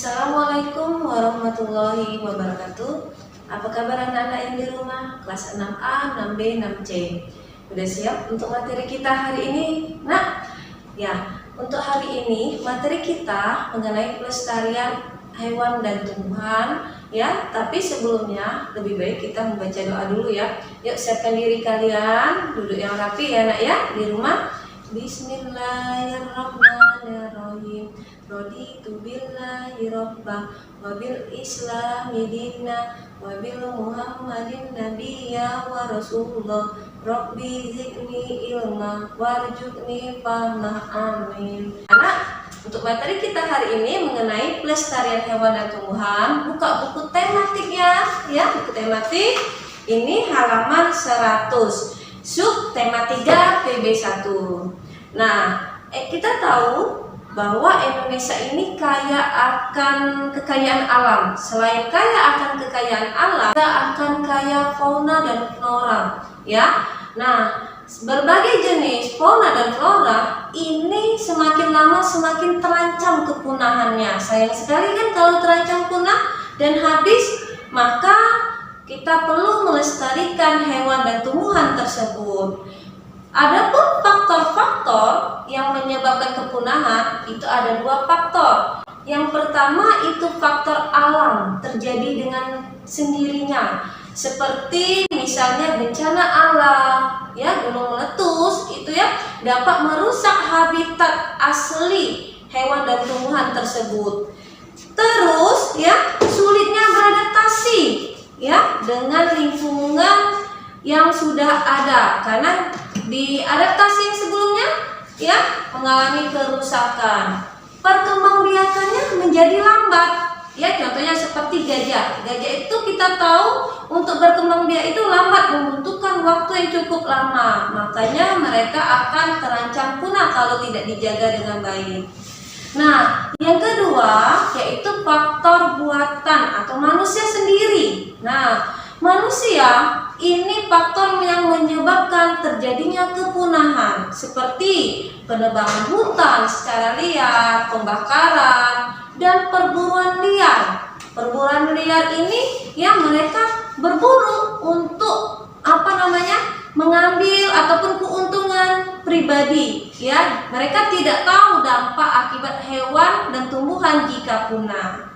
Assalamualaikum warahmatullahi wabarakatuh. Apa kabar anak-anak yang di rumah? Kelas 6A, 6B, 6C. Udah siap untuk materi kita hari ini? Nah, ya, untuk hari ini materi kita mengenai pelestarian hewan dan tumbuhan, ya. Tapi sebelumnya lebih baik kita membaca doa dulu ya. Yuk siapkan diri kalian, duduk yang rapi ya nak ya di rumah. Bismillahirrahmanirrahim. Raditu billahi rabbah wa bil islami dinna wa bil muhammadin nabiyya wa rasulullah. Rabbi zidni ilma warzuqni fahma. Amin. Anak, untuk materi kita hari ini mengenai pelestarian hewan dan tumbuhan, buka buku tematiknya ya, buku tematik. Ini halaman 100. Sub tema 3 PB1. Nah, kita tahu bahwa Indonesia ini kaya akan kekayaan alam. Selain kaya akan kekayaan alam, kita akan kaya fauna dan flora, ya. Nah, berbagai jenis fauna dan flora ini semakin lama semakin terancam kepunahannya. Sayang sekali kan kalau terancam punah dan habis, maka kita perlu melestarikan hewan dan tumbuhan tersebut. Adapun faktor-faktor yang menyebabkan kepunahan itu ada 2 faktor. Yang pertama itu faktor alam terjadi dengan sendirinya, seperti misalnya bencana alam, ya, gunung meletus itu ya dapat merusak habitat asli hewan dan tumbuhan tersebut. Terus ya sulitnya beradaptasi ya dengan lingkungan yang sudah ada, karena di adaptasi yang sebelumnya ya mengalami kerusakan. Perkembangbiakannya menjadi lambat ya, contohnya seperti gajah. Gajah itu kita tahu untuk berkembang biak itu lambat, membutuhkan waktu yang cukup lama, makanya mereka akan terancam punah kalau tidak dijaga dengan baik. Nah, yang kedua yaitu faktor buatan atau manusia sendiri. Nah, manusia ini faktor yang menyebabkan terjadinya kepunahan, seperti penebangan hutan secara liar, pembakaran, dan perburuan liar. Perburuan liar ini ya mereka berburu untuk mengambil ataupun keuntungan pribadi. Ya, mereka tidak tahu dampak akibat hewan dan tumbuhan jika punah.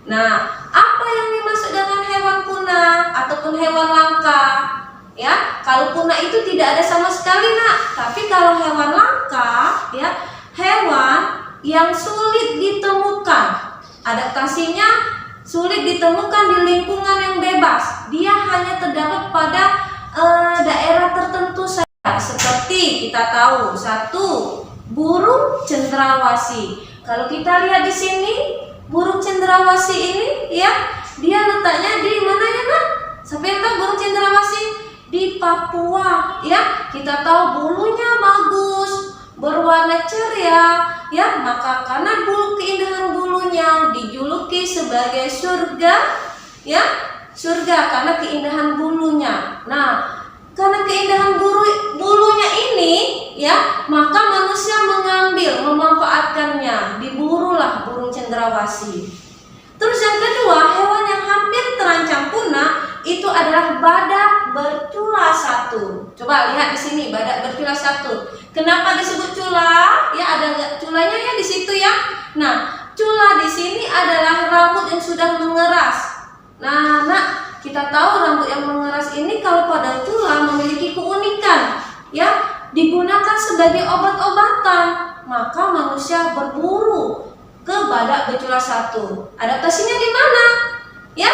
Nah, apa yang dimaksud dengan hewan punah ataupun hewan langka? Ya, kalau punah itu tidak ada sama sekali nak. Tapi kalau hewan langka, ya, hewan yang sulit ditemukan, adaptasinya sulit ditemukan di lingkungan yang bebas. Dia hanya terdapat pada daerah tertentu saja. Seperti kita tahu, 1, burung cendrawasih. Kalau kita lihat di sini, burung cendrawasih ini ya, dia letaknya di mana ya nak? Siapa yang tahu burung cendrawasih? Di Papua ya. Kita tahu bulunya bagus, berwarna ceria ya, maka karena keindahan bulunya dijuluki sebagai surga ya, surga karena keindahan bulunya. Nah, karena keindahan bulunya ini ya, maka manusia mengambil, memanfaatkannya, diburulah burung cendrawasih. Terus yang kedua, hewan yang hampir terancam punah itu adalah badak bercula 1. Coba lihat di sini, badak bercula 1. Kenapa disebut cula? Ya, ada culanya ya di situ ya. Nah, cula di sini adalah rambut yang sudah mengeras. Nah, kita tahu rambut yang mengeras ini kalau pada cula memiliki keunikan, ya, digunakan sebagai obat-obatan. Maka manusia berburu ke badak bercula 1. Adaptasinya di mana? Ya,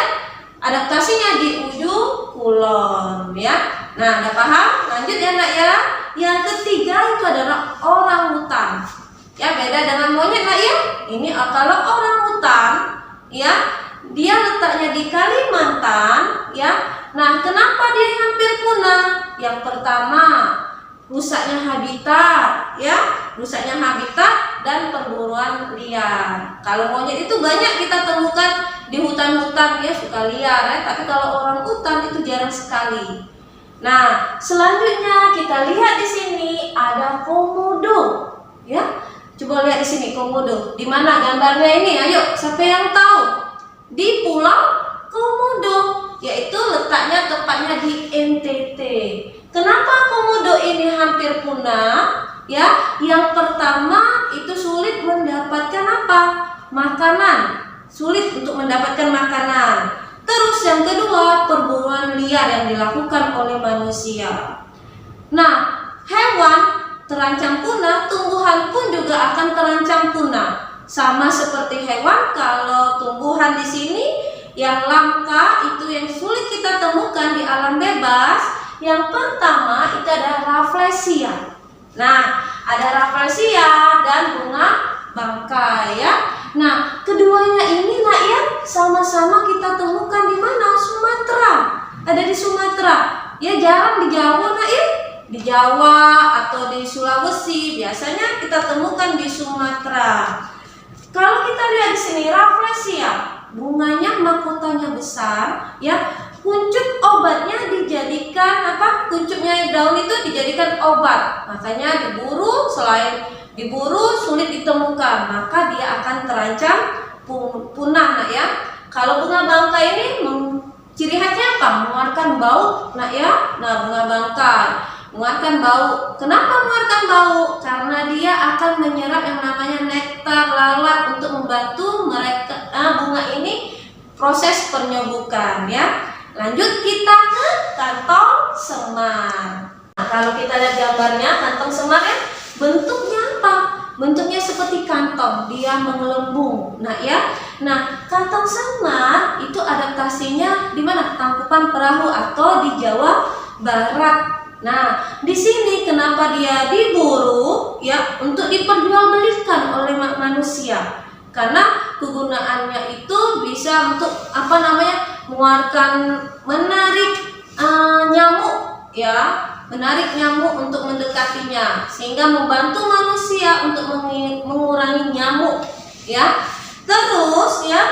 adaptasinya di ujung kulon, ya. Nah, udah paham? Lanjut ya nak ya. Yang ketiga itu adalah orangutan. Ya, beda dengan monyet nak ya. Ini kalau orangutan, ya, dia letaknya di Kalimantan, ya. Nah, kenapa dia hampir punah? Yang pertama, rusaknya habitat, ya, rusaknya habitat dan perburuan liar. Kalau monyet itu banyak kita temukan di hutan-hutan, ya, suka liar, ya. Tapi kalau orangutan itu jarang sekali. Nah, selanjutnya kita lihat di sini ada komodo, ya. Coba lihat di sini Komodo. Di mana gambarnya ini? Ayo, siapa yang tahu? Di Pulau Komodo, yaitu letaknya tepatnya di NTT. Kenapa Komodo ini hampir punah? Ya, yang pertama itu sulit mendapatkan apa? Makanan. Sulit untuk mendapatkan makanan. Terus yang kedua, perburuan liar yang dilakukan oleh manusia. Nah, hewan terancam punah, tumbuhan pun juga akan terancam punah. Sama seperti hewan, kalau tumbuhan di sini yang langka itu yang sulit kita temukan di alam bebas. Yang pertama itu ada Rafflesia. Nah, ada Rafflesia dan bunga bangkai ya. Nah, keduanya ini nak ya sama-sama kita temukan di mana? Sumatera. Ada di Sumatera. Ya jarang di Jawa nak ya. Di Jawa atau di Sulawesi biasanya kita temukan di Sumatera. Kalau kita lihat di sini Rafflesia, bunganya mahkotanya besar, ya. Kuncup obatnya dijadikan apa? Kuncupnya daun itu dijadikan obat. Makanya diburu, selain diburu sulit ditemukan, maka dia akan terancam punah nak ya. Kalau bunga bangkai ini ciri khasnya apa? Mengeluarkan bau nak ya. Nah, bunga bangkai mengeluarkan bau. Kenapa mengeluarkan bau? Karena dia akan menyerap yang namanya nektar lalat untuk membantu mereka bunga ini proses penyembuhan ya. Lanjut kita ke kantong semar. Nah, kalau kita lihat gambarnya kantong semar ya, bentuknya apa? Bentuknya seperti kantong, dia menggelembung. Nah ya, nah kantong semar itu adaptasinya di mana? Tangkupan perahu atau di Jawa Barat. Nah, di sini kenapa dia diburu ya untuk diperjualbelikan oleh manusia? Karena kegunaannya itu bisa untuk apa namanya? Menarik nyamuk ya, menarik nyamuk untuk mendekatinya sehingga membantu manusia untuk mengurangi nyamuk ya. Terus ya,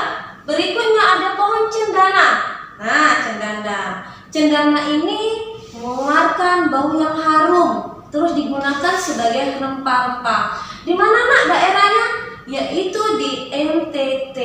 berikutnya ada pohon cendana. Nah, cendana ini mengeluarkan bau yang harum, terus digunakan sebagai rempah-rempah. Di mana nak daerahnya? Yaitu di NTT.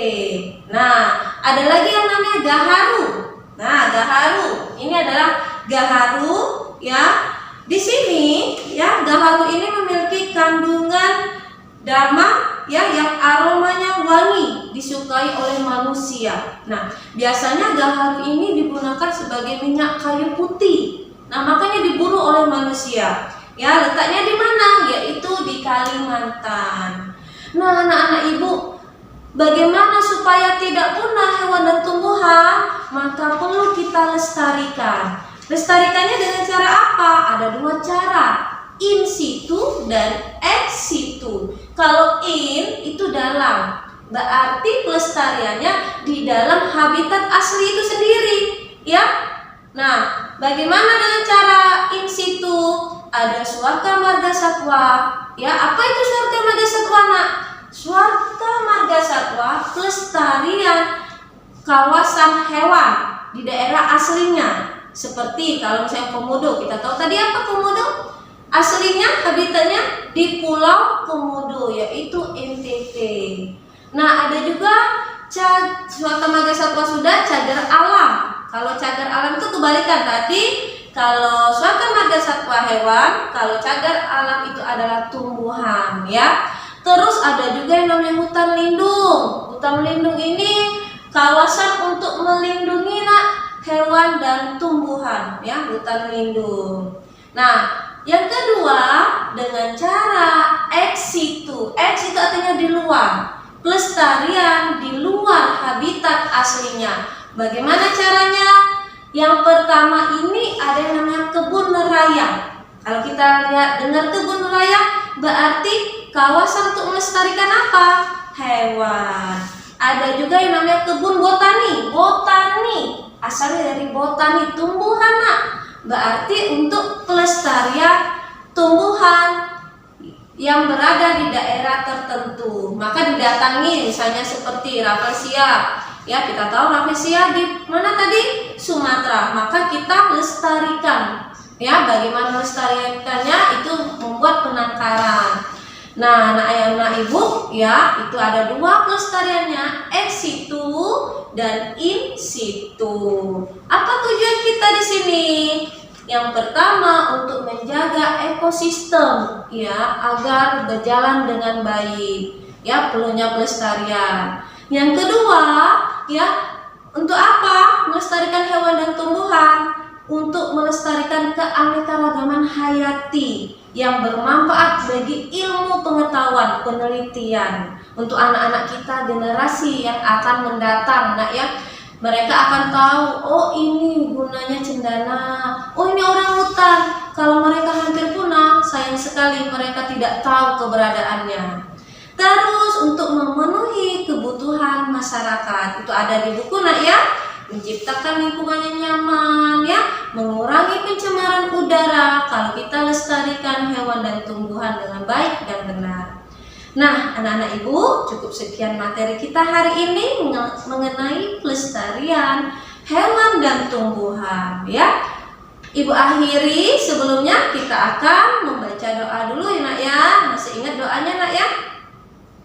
Nah, ada lagi yang namanya gaharu. Nah, gaharu ini adalah gaharu ya. Di sini ya, gaharu ini memiliki kandungan damar ya yang aromanya wangi, disukai oleh manusia. Nah, biasanya gaharu ini digunakan sebagai minyak kayu putih. Nah, makanya diburu oleh manusia. Ya, letaknya di mana? Yaitu di Kalimantan. Nah, anak-anak ibu, bagaimana supaya tidak punah hewan dan tumbuhan? Maka perlu kita lestarikan. Lestarikannya dengan cara apa? Ada dua cara, in situ dan ex situ. Kalau in itu dalam, berarti pelestariannya di dalam habitat asli itu sendiri, ya. Nah, bagaimana dengan cara in situ? Ada Swarga Marga Satwa. Ya, apa itu Swarga Marga Satwa, nak? Swarga Marga Satwa pelestarian kawasan hewan di daerah aslinya. Seperti kalau misalnya Komodo, kita tahu tadi apa Komodo? Aslinya habitatnya di Pulau Komodo, yaitu NTT. Nah, ada juga Swarga Marga Satwa sudah cagar alam. Kalau cagar alam itu kebalikan tadi. Kalau Swarga Marga Satwa hewan, kalau cagar alam itu adalah tumbuhan ya. Terus ada juga yang namanya hutan lindung. Hutan lindung ini kawasan untuk melindungi hewan dan tumbuhan ya, hutan lindung. Nah, yang kedua dengan cara ex situ. Ex itu artinya di luar. Pelestarian di luar habitat aslinya. Bagaimana caranya? Yang pertama ini ada yang namanya kebun raya. Kalau kita lihat dengar kebun raya, berarti kawasan untuk melestarikan apa? Hewan. Ada juga yang namanya kebun botani. Botani asalnya dari botani, tumbuhan nak. Berarti untuk pelestarian tumbuhan yang berada di daerah tertentu. Maka didatangi misalnya seperti Rafflesia. Ya, kita tahu Rafflesia di mana tadi? Sumatera. Maka kita lestarikan. Ya, bagaimana melestarikannya itu membuat penangkaran. Nah, anak ayah anak ibu ya, itu ada dua pelestariannya, ex situ dan in situ. Apa tujuan kita di sini? Yang pertama untuk menjaga ekosistem ya agar berjalan dengan baik. Ya, perlunya pelestarian. Yang kedua, ya, untuk apa? Melestarikan hewan dan tumbuhan, untuk melestarikan keanekaragaman hayati yang bermanfaat bagi ilmu pengetahuan penelitian untuk anak-anak kita, generasi yang akan mendatang. Nah ya, mereka akan tahu, oh ini gunanya cendana, oh ini orang hutan. Kalau mereka hampir punah, sayang sekali mereka tidak tahu keberadaannya. Terus untuk memenuhi kebutuhan masyarakat, itu ada di buku nak ya, menciptakan lingkungan yang nyaman ya, mengurangi pencemaran udara kalau kita lestarikan hewan dan tumbuhan dengan baik dan benar. Nah, anak-anak ibu, cukup sekian materi kita hari ini mengenai pelestarian hewan dan tumbuhan ya. Ibu akhiri, sebelumnya kita akan membaca doa dulu ya nak ya. Masih ingat doanya nak ya?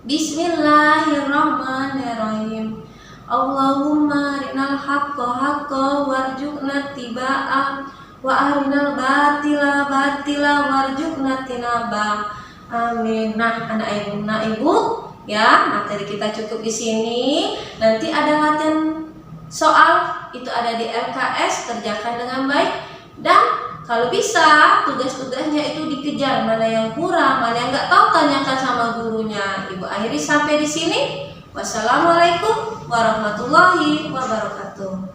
Bismillahirrahmanirrahim. Allahumma arinal haqqa haqqa warzuqna tibaa wa arinal batila batila warzuqna tinaba. Amin. Nah, anak ibu ya, materi kita cukup di sini. Nanti ada latihan soal, itu ada di LKS, kerjakan dengan baik. Dan kalau bisa tugas-tugasnya itu dikejar, mana yang kurang, mana yang nggak tahu tanyakan sama gurunya. Ibu akhiri sampai di sini. Wassalamualaikum warahmatullahi wabarakatuh.